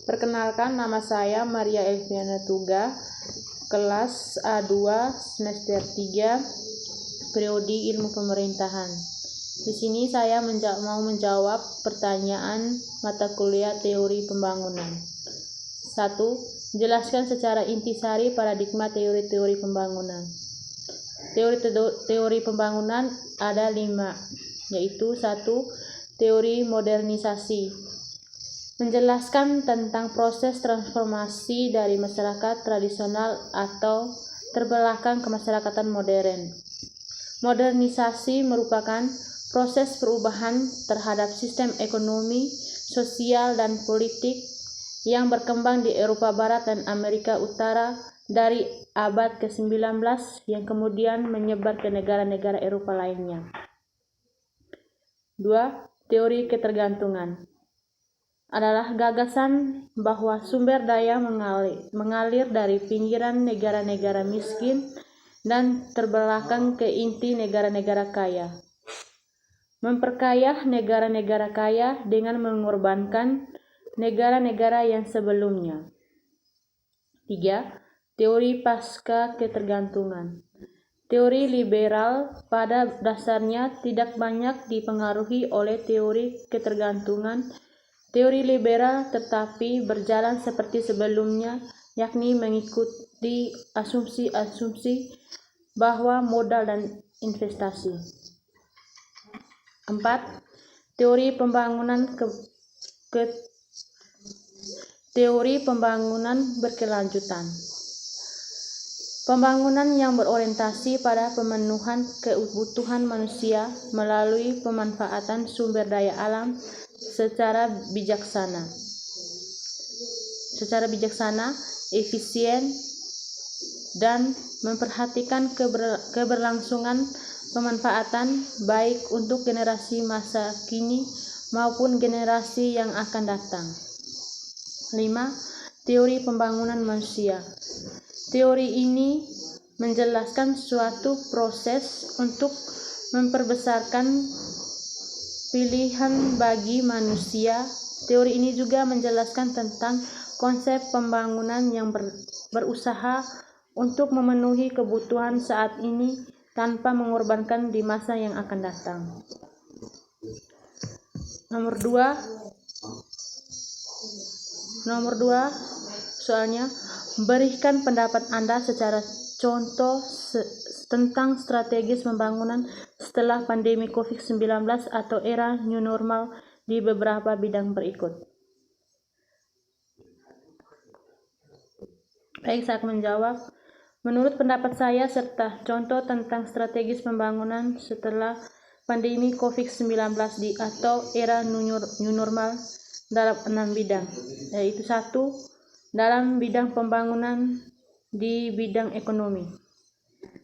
Perkenalkan, nama saya Maria Elviana Tuga, kelas A2 semester 3, Prodi Ilmu Pemerintahan. Di sini saya mau menjawab pertanyaan mata kuliah Teori Pembangunan. 1. Jelaskan secara intisari paradigma teori-teori pembangunan. Teori pembangunan ada 5, yaitu 1. Teori modernisasi, menjelaskan tentang proses transformasi dari masyarakat tradisional atau terbelakang ke masyarakatan modern. Modernisasi merupakan proses perubahan terhadap sistem ekonomi, sosial, dan politik yang berkembang di Eropa Barat dan Amerika Utara dari abad ke-19 yang kemudian menyebar ke negara-negara Eropa lainnya. 2. Teori ketergantungan adalah gagasan bahwa sumber daya mengalir dari pinggiran negara-negara miskin dan terbelakang ke inti negara-negara kaya. Memperkaya negara-negara kaya dengan mengorbankan negara-negara yang sebelumnya. 3. Teori pasca ketergantungan. Teori liberal pada dasarnya tidak banyak dipengaruhi oleh teori ketergantungan. Teori liberal tetapi berjalan seperti sebelumnya, yakni mengikuti asumsi-asumsi bahwa modal dan investasi. 4. Teori pembangunan teori pembangunan berkelanjutan. Pembangunan yang berorientasi pada pemenuhan kebutuhan manusia melalui pemanfaatan sumber daya alam secara bijaksana, efisien, dan memperhatikan keberlangsungan pemanfaatan baik untuk generasi masa kini maupun generasi yang akan datang. 5. Teori pembangunan manusia. Teori ini menjelaskan suatu proses untuk memperbesarkan pilihan bagi manusia. Teori ini juga menjelaskan tentang konsep pembangunan yang berusaha untuk memenuhi kebutuhan saat ini tanpa mengorbankan di masa yang akan datang. Nomor 2 soalnya, berikan pendapat Anda secara contoh tentang strategis pembangunan setelah pandemi COVID-19 atau era new normal di beberapa bidang berikut. Baik, saya akan menjawab. Menurut pendapat saya serta contoh tentang strategis pembangunan setelah pandemi COVID-19 atau era new normal dalam 6 bidang, yaitu 1. Dalam bidang pembangunan di bidang ekonomi.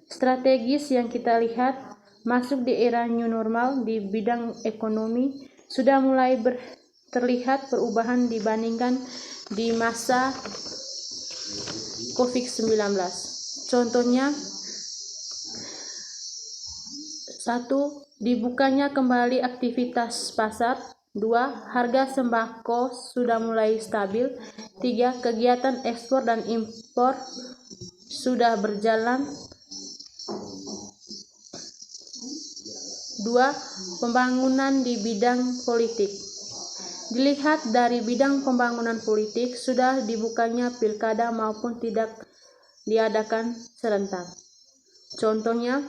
Strategis yang kita lihat masuk di era new normal di bidang ekonomi sudah mulai terlihat perubahan dibandingkan di masa COVID-19. Contohnya, 1. Dibukanya kembali aktivitas pasar. 2. Harga sembako sudah mulai stabil. 3. Kegiatan ekspor dan impor sudah berjalan. 2. Pembangunan di bidang politik. Dilihat dari bidang pembangunan politik, sudah dibukanya pilkada maupun tidak diadakan serentak. Contohnya,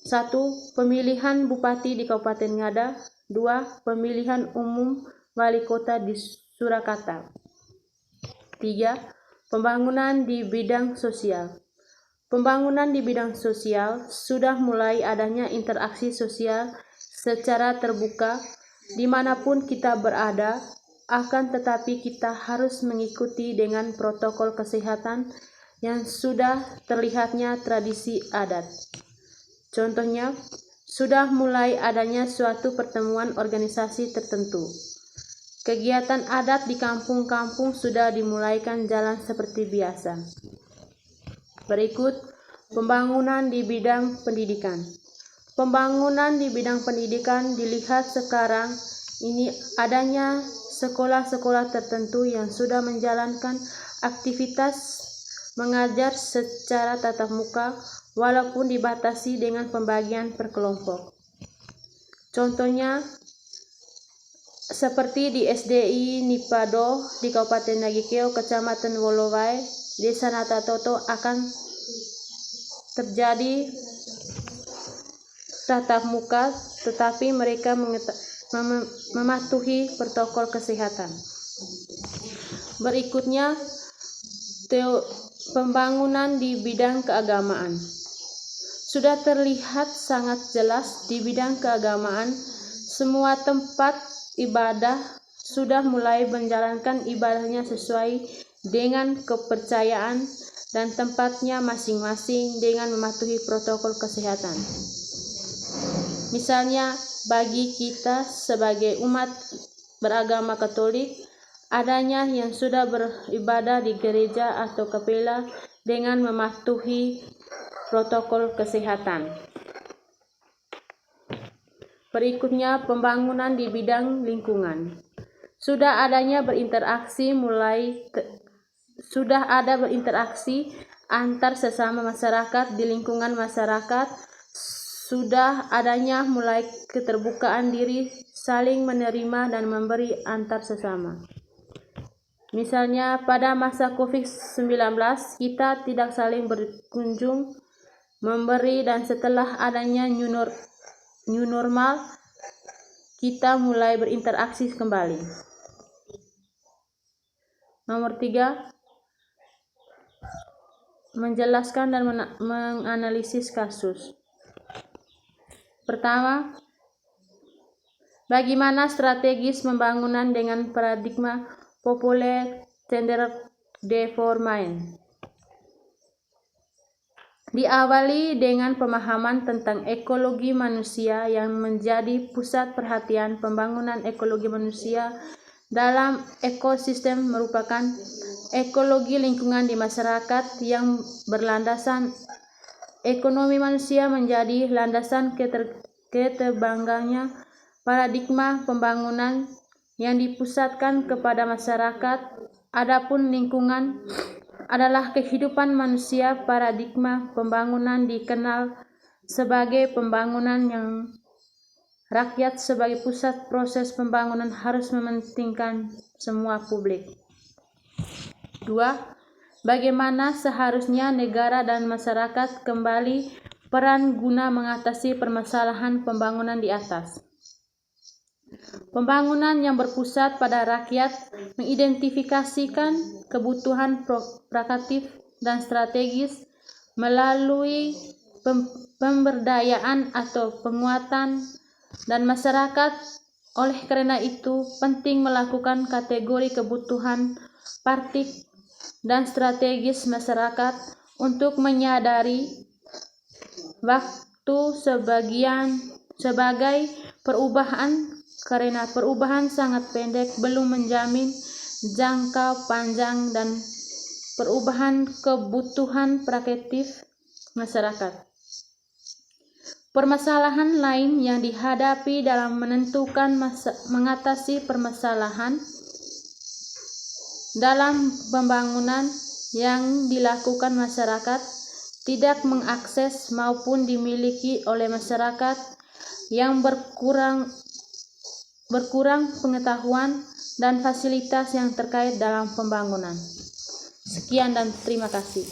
1. Pemilihan bupati di Kabupaten Ngada. 2. Pemilihan umum wali kota di Surakarta. 3. Pembangunan di bidang sosial. Pembangunan di bidang sosial sudah mulai adanya interaksi sosial secara terbuka dimanapun kita berada, akan tetapi kita harus mengikuti dengan protokol kesehatan yang sudah terlihatnya tradisi adat. Contohnya, sudah mulai adanya suatu pertemuan organisasi tertentu. Kegiatan adat di kampung-kampung sudah dimulaikan jalan seperti biasa. Berikut, pembangunan di bidang pendidikan. Pembangunan di bidang pendidikan dilihat sekarang ini adanya sekolah-sekolah tertentu yang sudah menjalankan aktivitas mengajar secara tatap muka walaupun dibatasi dengan pembagian per kelompok. Contohnya seperti di SDI Nipado di Kabupaten Nagikeo, Kecamatan Wolowai, Desa Natatoto akan terjadi tatap muka, tetapi mereka mematuhi protokol kesehatan. Berikutnya, pembangunan di bidang keagamaan. Sudah terlihat sangat jelas di bidang keagamaan, semua tempat ibadah sudah mulai menjalankan ibadahnya sesuai dengan kepercayaan dan tempatnya masing-masing dengan mematuhi protokol kesehatan. Misalnya, bagi kita sebagai umat beragama Katolik, adanya yang sudah beribadah di gereja atau kapela dengan mematuhi protokol kesehatan. Berikutnya, pembangunan di bidang lingkungan. Sudah ada berinteraksi antar sesama masyarakat di lingkungan masyarakat. Sudah adanya mulai keterbukaan diri, saling menerima dan memberi antar sesama. Misalnya pada masa COVID-19 kita tidak saling berkunjung, memberi, dan setelah adanya new normal kita mulai berinteraksi kembali. Nomor 3, menjelaskan dan menganalisis kasus. Pertama, bagaimana strategis pembangunan dengan paradigma populer standard development. Diawali dengan pemahaman tentang ekologi manusia yang menjadi pusat perhatian. Pembangunan ekologi manusia dalam ekosistem merupakan ekologi lingkungan di masyarakat yang berlandasan ekonomi manusia menjadi landasan keterbangannya paradigma pembangunan yang dipusatkan kepada masyarakat. Adapun lingkungan adalah kehidupan manusia. Paradigma pembangunan dikenal sebagai pembangunan yang rakyat sebagai pusat. Proses pembangunan harus mementingkan semua publik. 2. Bagaimana seharusnya negara dan masyarakat kembali peran guna mengatasi permasalahan pembangunan di atas. Pembangunan yang berpusat pada rakyat mengidentifikasikan kebutuhan proaktif dan strategis melalui pemberdayaan atau penguatan dan masyarakat. Oleh karena itu, penting melakukan kategori kebutuhan praktik dan strategis masyarakat untuk menyadari waktu sebagai perubahan, karena perubahan sangat pendek belum menjamin jangka panjang dan perubahan kebutuhan praktis masyarakat. Permasalahan lain yang dihadapi dalam mengatasi permasalahan dalam pembangunan yang dilakukan masyarakat tidak mengakses maupun dimiliki oleh masyarakat yang berkurang pengetahuan dan fasilitas yang terkait dalam pembangunan. Sekian dan terima kasih.